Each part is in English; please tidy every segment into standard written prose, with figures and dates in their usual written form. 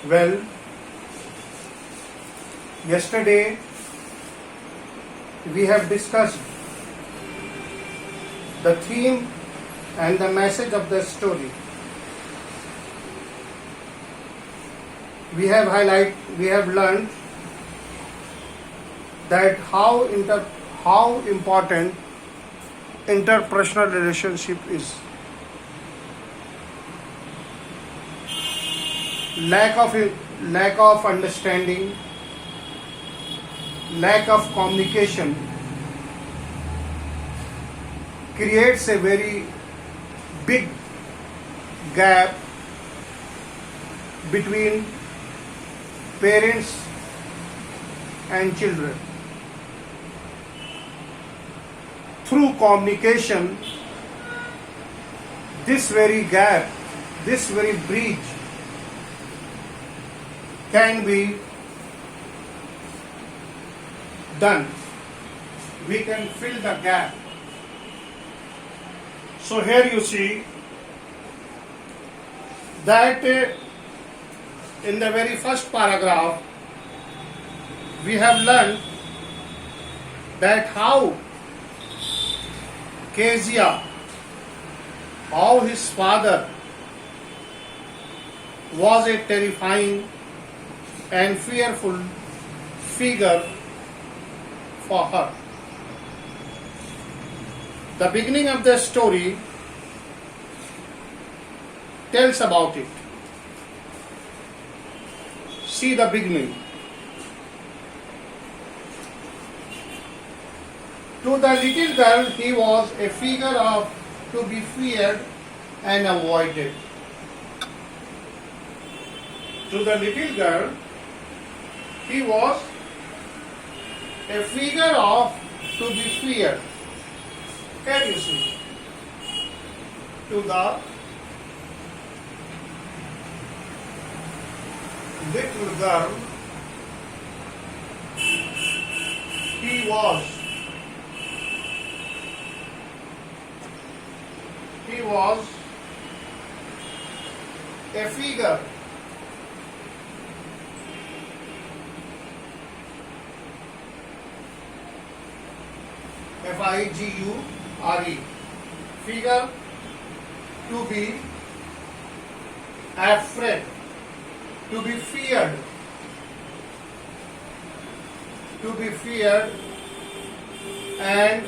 Well, yesterday we have discussed the theme and the message of the story. We have learned that how important interpersonal relationship is. Lack of understanding, lack of communication creates a very big gap between parents and children. Through communication, this very gap, this very breach can be done. We can fill the gap. So here you see that in the very first paragraph we have learned that how Kezia, how his father was a terrifying and fearful figure for her. The beginning of the story tells about it. See the beginning. To the little girl, he was a figure to be feared and avoided. To the little girl, he was a figure to be feared. Can you see? To the little girl, he was a figure F-I-G-U-R-E, figure to be afraid, to be feared, and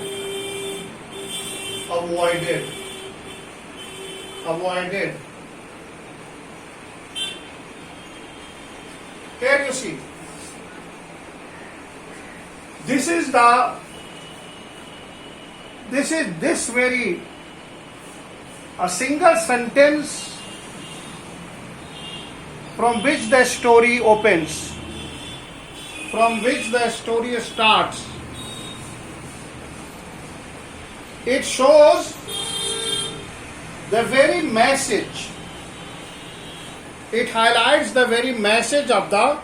avoided. Can you see? This very a single sentence from which the story opens, from which the story starts. It shows the very message. It highlights the very message of the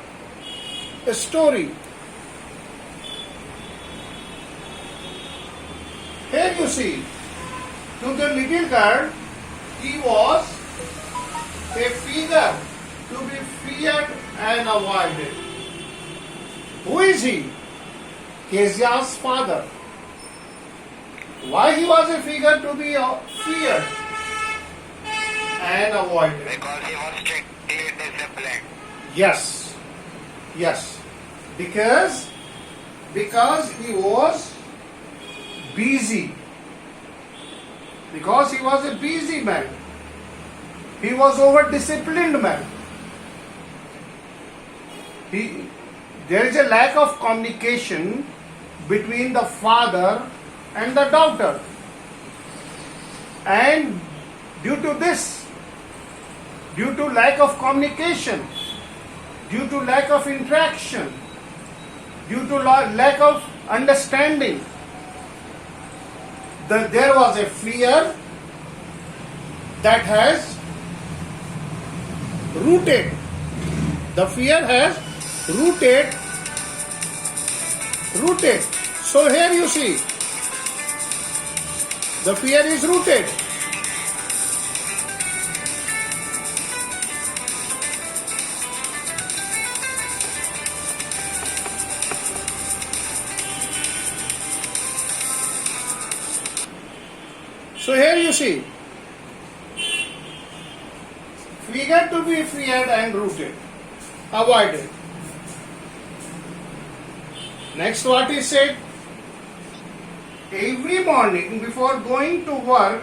story. Here you see, to the little girl, he was a figure to be feared and avoided. Who is he? Kezia's father. Why he was a figure to be feared and avoided? Because he was strictly disciplined. Yes. Because he was busy. Because he was a busy man. He was over-disciplined man. There is a lack of communication between the father and the daughter. And due to this, due to lack of communication, due to lack of interaction, due to lack of understanding, there was a fear that has rooted. The fear has rooted. So here you see, the fear is rooted. So here you see, figure to be feared and rooted, avoided. Next what is said, every morning before going to work,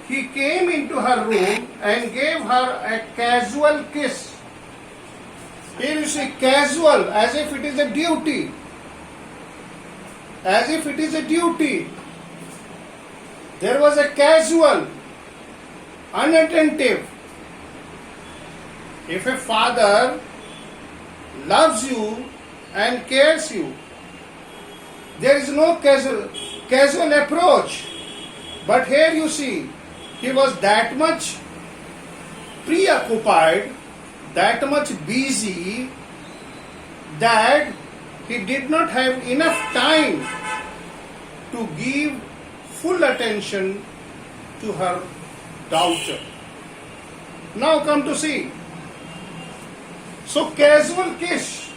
he came into her room and gave her a casual kiss. Here you see casual, as if it is a duty. As if it is a duty. There was a casual, unattentive. If a father loves you and cares you, there is no casual approach. But here you see, he was that much preoccupied, that much busy, that he did not have enough time to give full attention to her daughter. Now come to see. So casual kiss,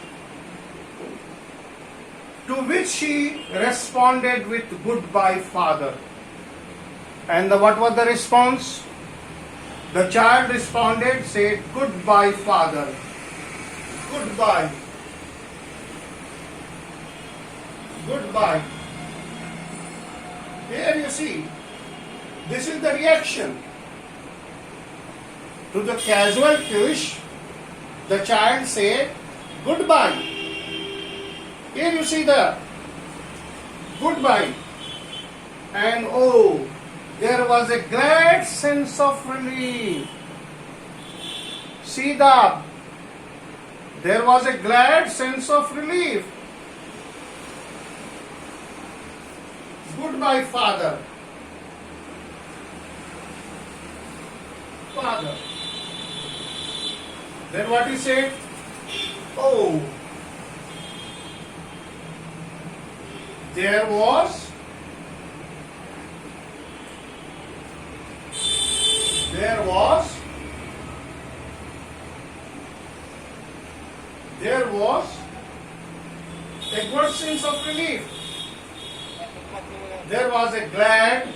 to which she responded with goodbye, father. And what was the response? The child responded, said, goodbye, father. Goodbye. Goodbye. Here you see, this is the reaction to the casual kiss. The child said, goodbye. Here you see the goodbye. And oh, there was a glad sense of relief. See that? There was a glad sense of relief. Goodbye, father. Father. Then what he said? Oh, there was a good sense of relief. There was a glad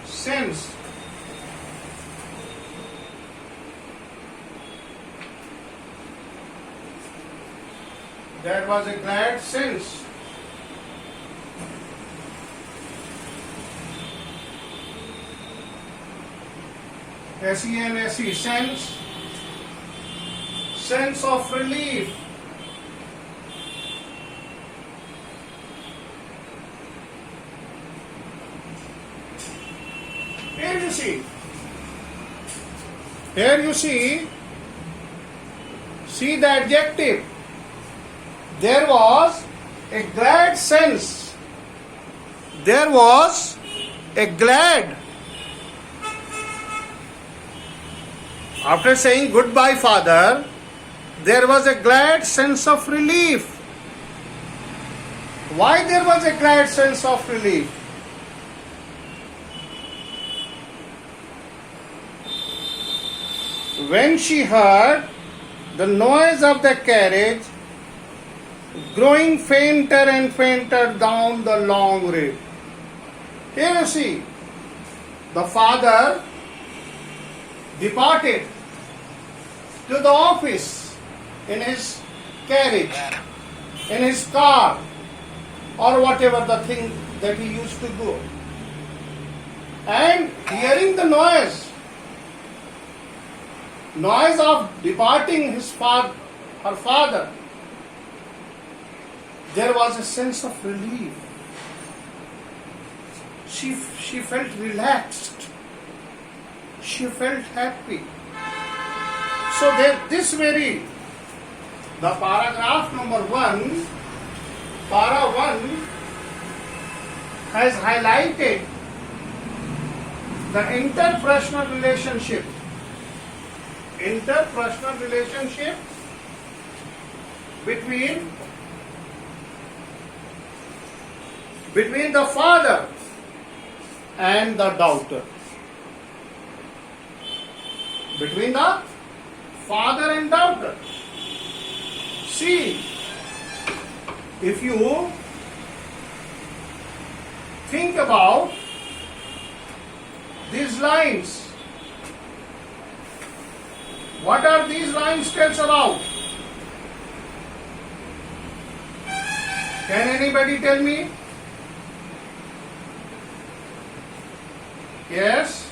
sense. There was a glad sense. S-E-N-S-E, sense of relief. Here you see the adjective. There was a glad sense. There was a glad. After saying goodbye, father, there was a glad sense of relief. Why there was a glad sense of relief? When she heard the noise of the carriage growing fainter and fainter down the long road. Here you see, the father departed to the office in his carriage, in his car, or whatever the thing that he used to go. And hearing the noise of departing her father, there was a sense of relief. She felt relaxed. She felt happy. So the paragraph number 1, para 1 has highlighted the interpersonal relationship. Interpersonal relationship between the father and the daughter. Between the father and daughter. See, if you think about these lines, what are these lines tells about? Can anybody tell me? Yes?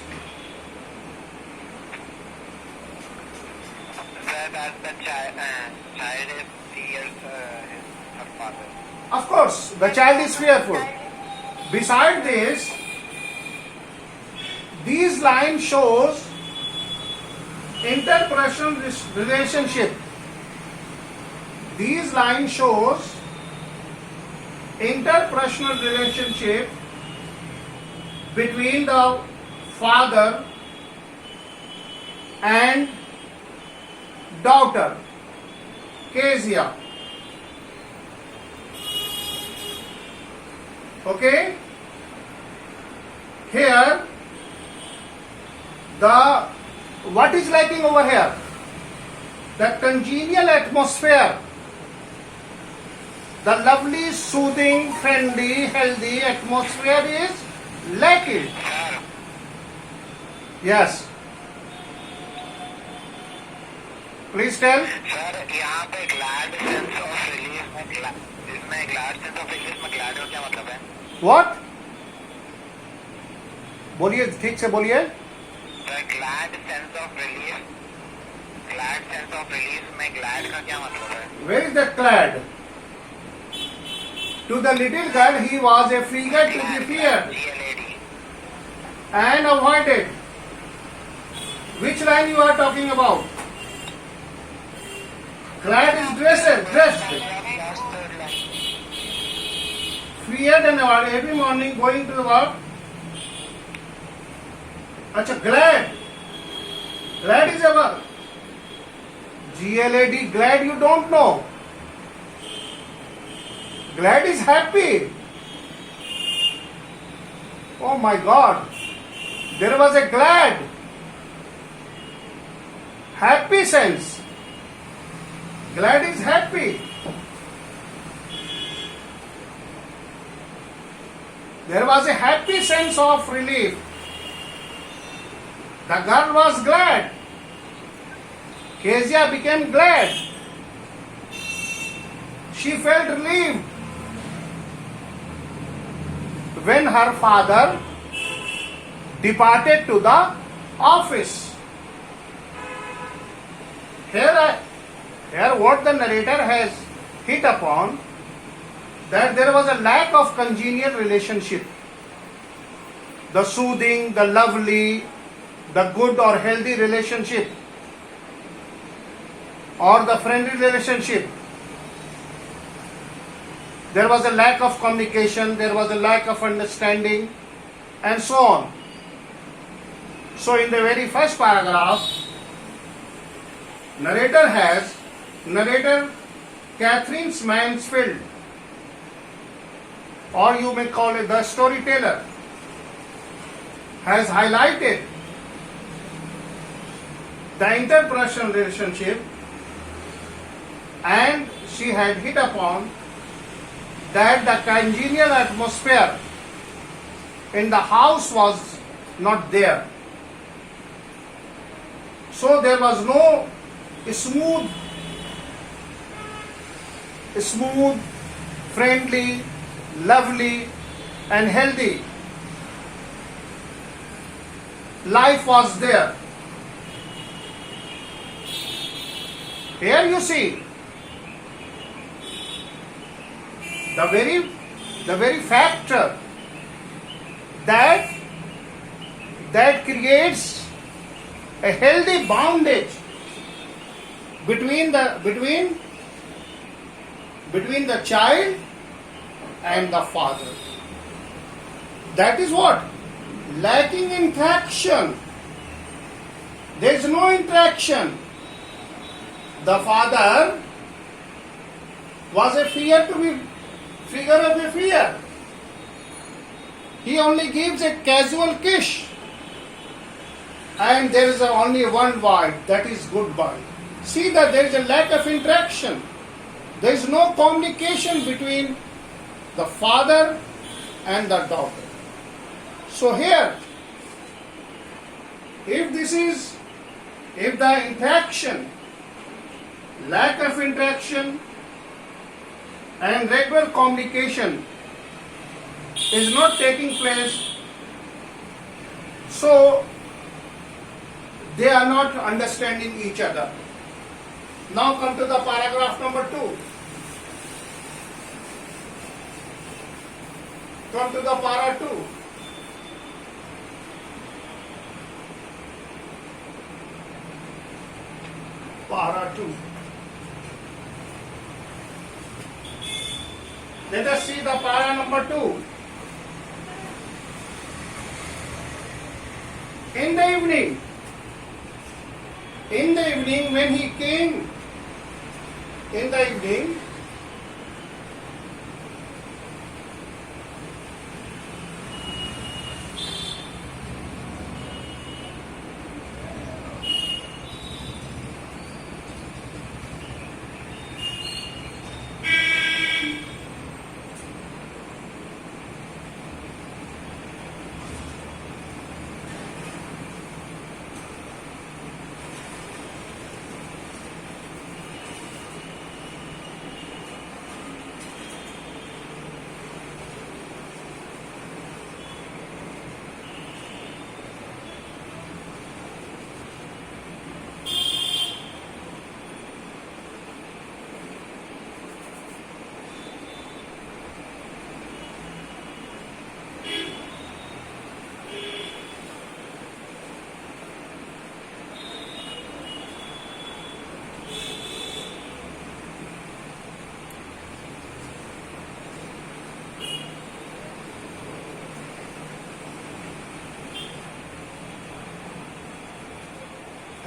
That the child is fears her father. Of course, the child is fearful. Beside this, these lines shows interpersonal relationship. These lines shows interpersonal relationship between the father and daughter, Kezia. Okay? Here, what is lacking over here? The congenial atmosphere, the lovely, soothing, friendly, healthy atmosphere is lacking. Sir, Yes. Please tell. Sir यहाँ पे glad sense of relief में इसमें glad sense of relief में glad का क्या मतलब है? What? बोलिए, ठीक से बोलिए. The glad sense of relief में glad का क्या मतलब है? Where is that glad? To the little girl, he was a figure to be feared GLAD. and avoided. Which line you are talking about? Glad is dressed. Feared and avoided. Every morning going to the work. Acha, glad. Glad is a verb. GLAD, glad you don't know. Glad is happy. Oh my God. There was a glad. Happy sense. Glad is happy. There was a happy sense of relief. The girl was glad. Kezia became glad. She felt relieved when her father departed to the office. Here what the narrator has hit upon, that there was a lack of congenial relationship. The soothing, the lovely, the good or healthy relationship, or the friendly relationship. There was a lack of communication, there was a lack of understanding, and so on. So in the very first paragraph, narrator Catherine Mansfield, or you may call it the storyteller, has highlighted the interpersonal relationship, and she had hit upon that the congenial atmosphere in the house was not there. So there was no smooth, friendly, lovely, and healthy life was there. Here you see the very factor that creates a healthy bondage between the child and the father. That is what? Lacking interaction. There is no interaction. The father was a figure of a fear. He only gives a casual kiss, and there is only one word, that is goodbye. See that there is a lack of interaction. There is no communication between the father and the daughter. So here, if the interaction, lack of interaction and regular communication is not taking place, so they are not understanding each other. Now come to the paragraph number 2. Come to the para 2. Para 2. Let us see the para number 2. In the evening when he came, in the evening,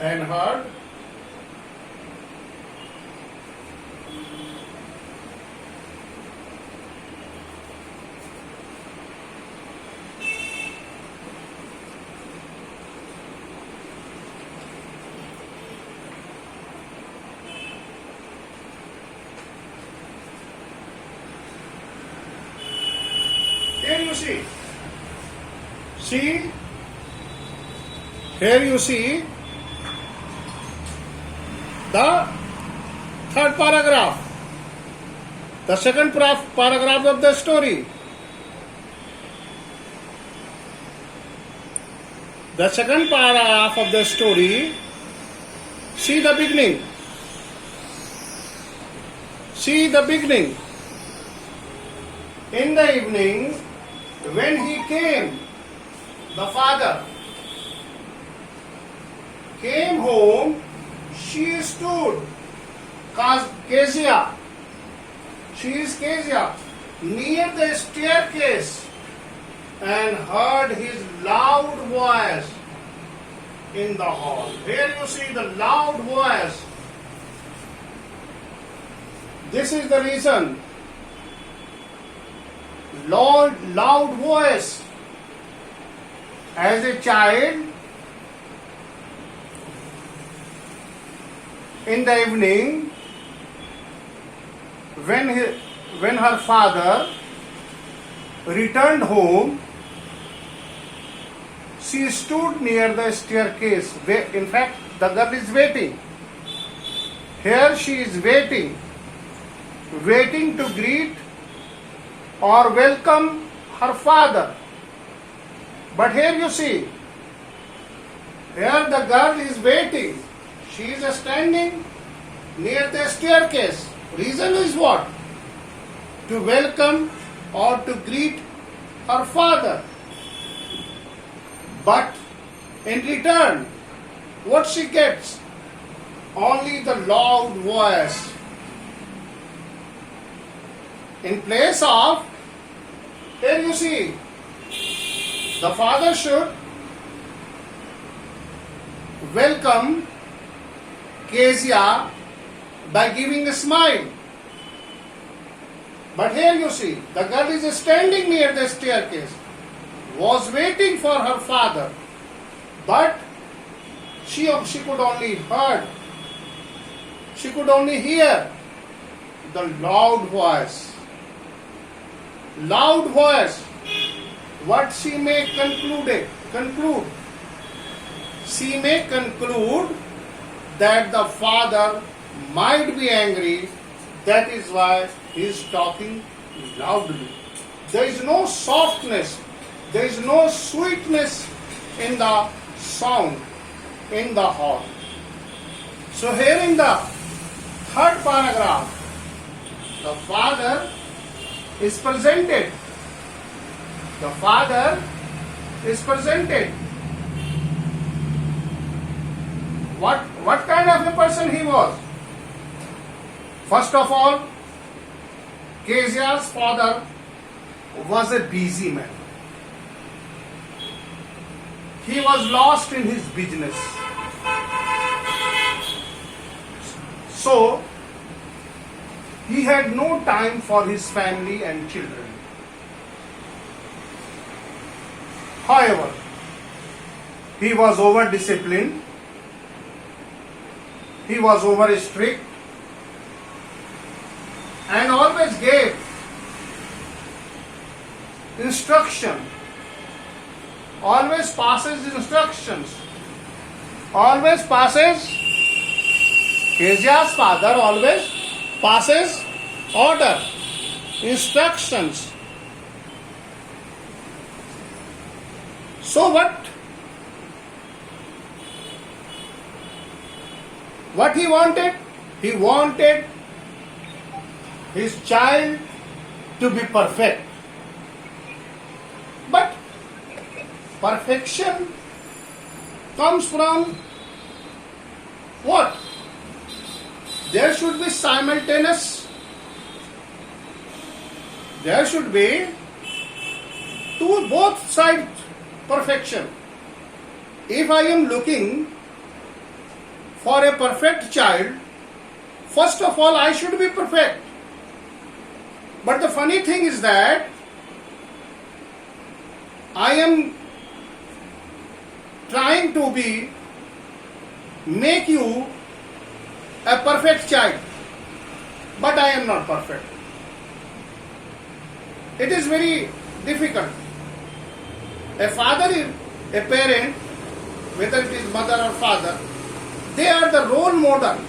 and heard here you see the third paragraph, the second paragraph of the story. The second paragraph of the story, see the beginning. See the beginning. In the evening, when he came, the father came home, she stood, Kezia, she is Kezia, near the staircase and heard his loud voice in the hall. Here you see the loud voice. This is the reason. Loud voice. As a child, in the evening, when her father returned home, she stood near the staircase. In fact, the girl is waiting. Here she is waiting to greet or welcome her father. But here you see, here the girl is waiting. She is standing near the staircase. Reason is what? To welcome or to greet her father. But in return, what she gets? Only the loud voice. In place of, here you see, the father should welcome Kezia by giving a smile. But here you see, the girl is standing near the staircase, was waiting for her father, but she could only hear the loud voice. Loud voice. What she may conclude? She may conclude that the father might be angry. That is why he is talking loudly. There is no softness. There is no sweetness in the sound, in the horn. So here in the third paragraph, the father is presented. The father is presented. What kind of a person he was? First of all, Kezia's father was a busy man. He was lost in his business. So, he had no time for his family and children. However, he was over disciplined. He was over strict and always gave instruction, always passes instructions, always passes. Kezia's father always passes order, instructions. So what he wanted? He wanted his child to be perfect. But perfection comes from what? There should be simultaneous. There should be both sides perfection. If I am looking for a perfect child, first of all I should be perfect. But the funny thing is that I am trying to make you a perfect child, but I am not perfect. It is very difficult. A father, a parent, whether it is mother or father, they are the role model.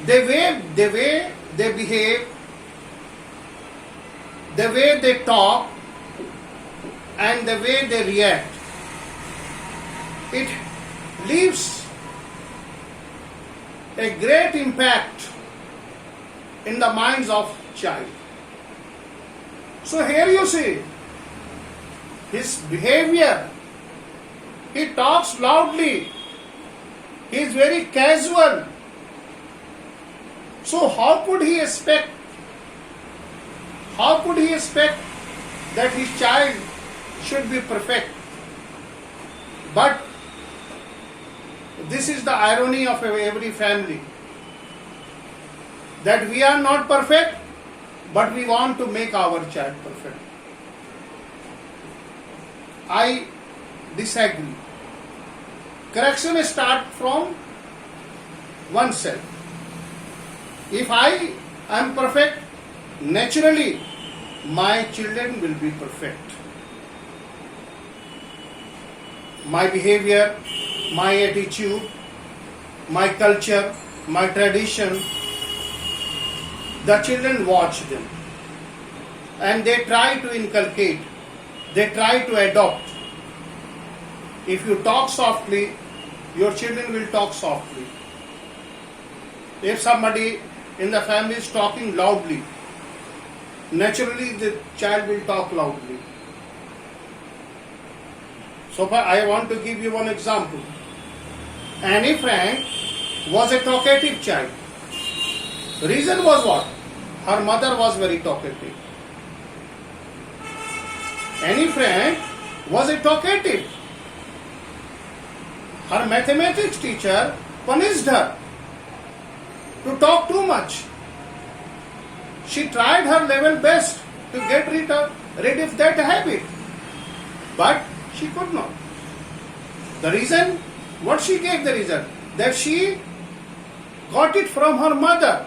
The way they behave, the way they talk, and the way they react, it leaves a great impact in the minds of child. So here you see his behavior. He talks loudly. He is very casual. So how could he expect that his child should be perfect? But this is the irony of every family, that we are not perfect, but we want to make our child perfect. I disagree. Correction starts from oneself. If I am perfect, naturally my children will be perfect. My behavior, my attitude, my culture, my tradition, the children watch them and they try to inculcate, they try to adopt. If you talk softly, your children will talk softly. If somebody in the family is talking loudly, naturally the child will talk loudly. So I want to give you one example. Annie Frank was a talkative child. Reason was what? Her mother was very talkative. Annie Frank was a talkative. Her mathematics teacher punished her to talk too much. She tried her level best to get rid of that habit, but she could not. The reason, what she gave the reason? That she got it from her mother.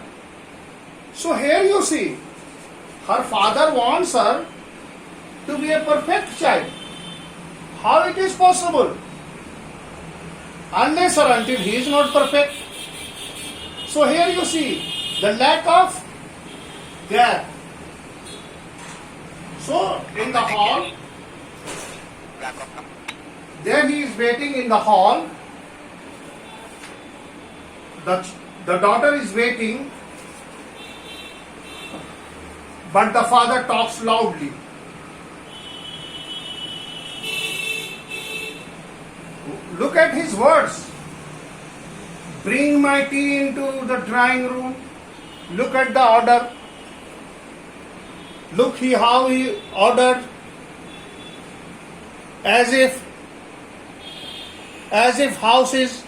So here you see, her father wants her to be a perfect child. How it is possible? Unless or until he is not perfect. So here you see the lack of care. So in the hall, there he is waiting in the hall. The daughter is waiting, but the father talks loudly. Look at his words. Bring my tea into the drawing room. Look at the order. Look how he ordered, as if house is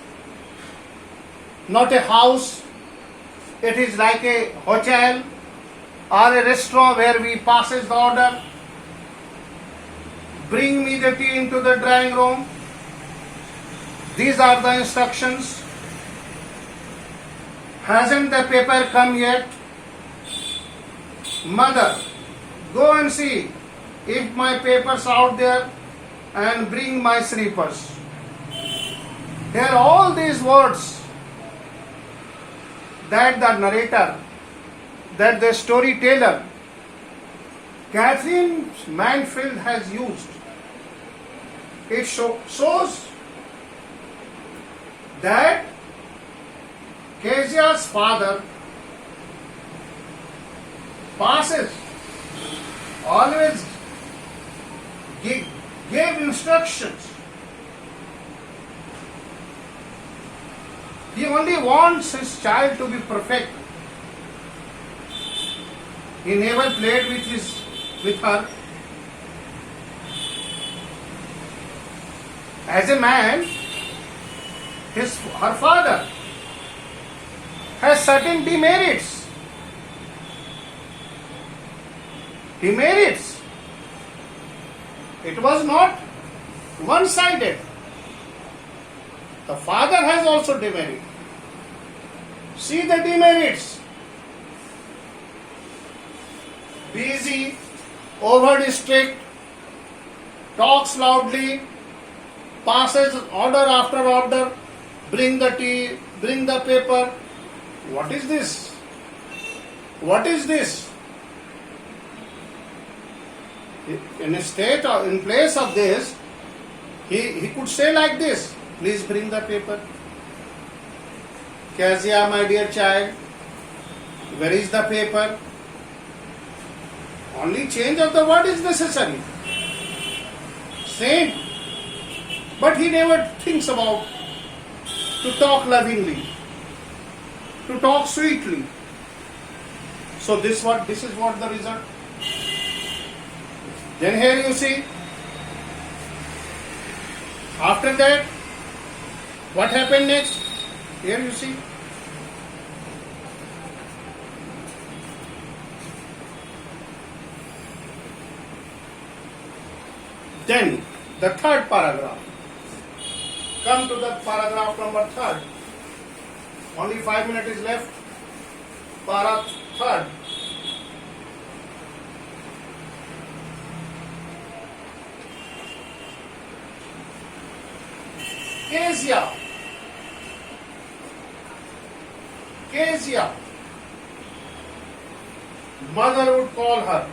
not a house, it is like a hotel or a restaurant where we passes the order. Bring me the tea into the drawing room. These are the instructions. Hasn't the paper come yet? Mother, go and see if my papers out there and bring my slippers. Here all these words that the narrator, that the storyteller, Catherine Manfield has used. It shows that Kezia's father always gave instructions. He only wants his child to be perfect. He never played with her. As a man, her father has certain demerits. Demerits. It was not one-sided. The father has also demerit. See the demerits. Busy, over strict, talks loudly, passes order after order, bring the tea, bring the paper. What is this? What is this? In place of this, he could say like this, please bring the paper. Kezia, my dear child, where is the paper? Only change of the word is necessary. Same. But he never thinks about to talk lovingly, to talk sweetly. So this is what the result. Then here you see, after that, what happened next? Here you see. Then the third paragraph. Come to the paragraph number 3. Only 5 minutes is left. Paragraph 3. Kezia. Mother would call her.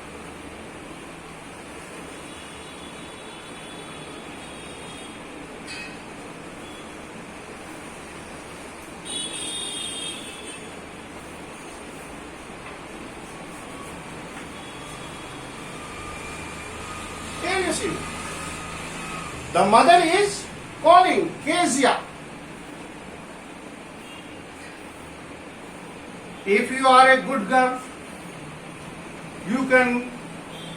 Here you see. The mother is calling Kezia. If you are a good girl, you can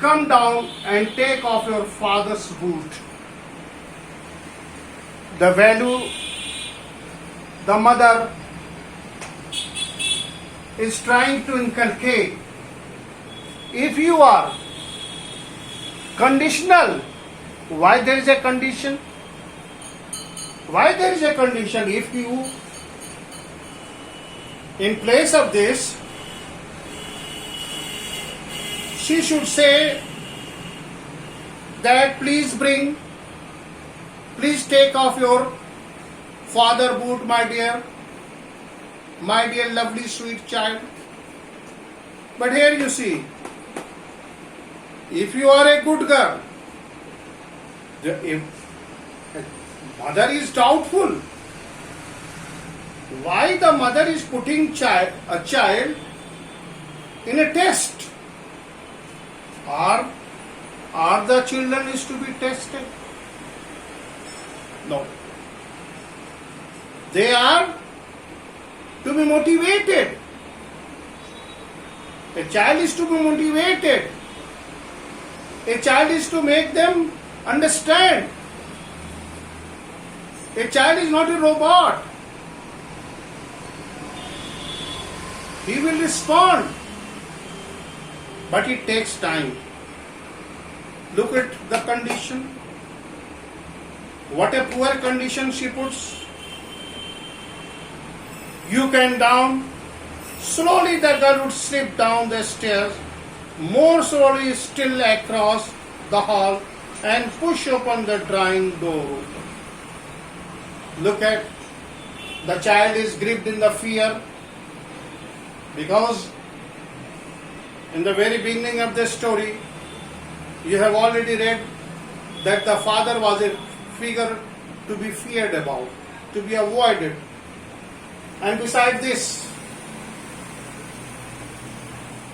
come down and take off your father's boot. The value the mother is trying to inculcate. If you are conditional, why there is a condition? Why there is a condition? If you, in place of this, she should say that please take off your father boot, my dear lovely sweet child. But here you see, if you are a good girl, if mother is doubtful, why the mother is putting a child in a test? Are the children is to be tested? No. They are to be motivated. A child is to be motivated. A child is to make them understand. A child is not a robot. He will respond. But it takes time. Look at the condition. What a poor condition she puts. You can down. Slowly the girl would slip down the stairs. More slowly still across the hall and push open the drawing door. Look at, the child is gripped in the fear, because in the very beginning of the story you have already read that the father was a figure to be feared about, to be avoided. And beside this,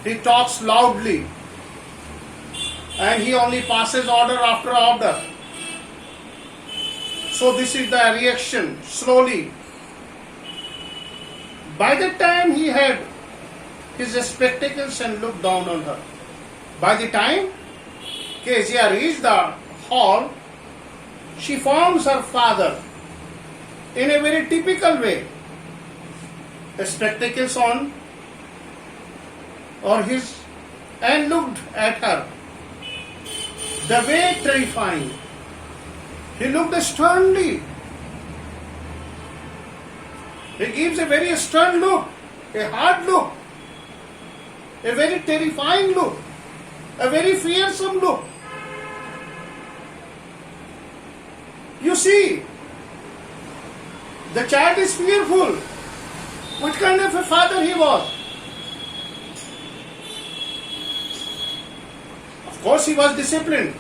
he talks loudly and he only passes order after order. So this is the reaction, slowly. By the time he had his spectacles and looked down on her, by the time Kezia reached the hall, she found her father in a very typical way. Spectacles on, and looked at her. The way terrifying. He looked sternly. He gives a very stern look, a hard look, a very terrifying look, a very fearsome look. You see, the child is fearful. What kind of a father he was? Of course he was disciplined.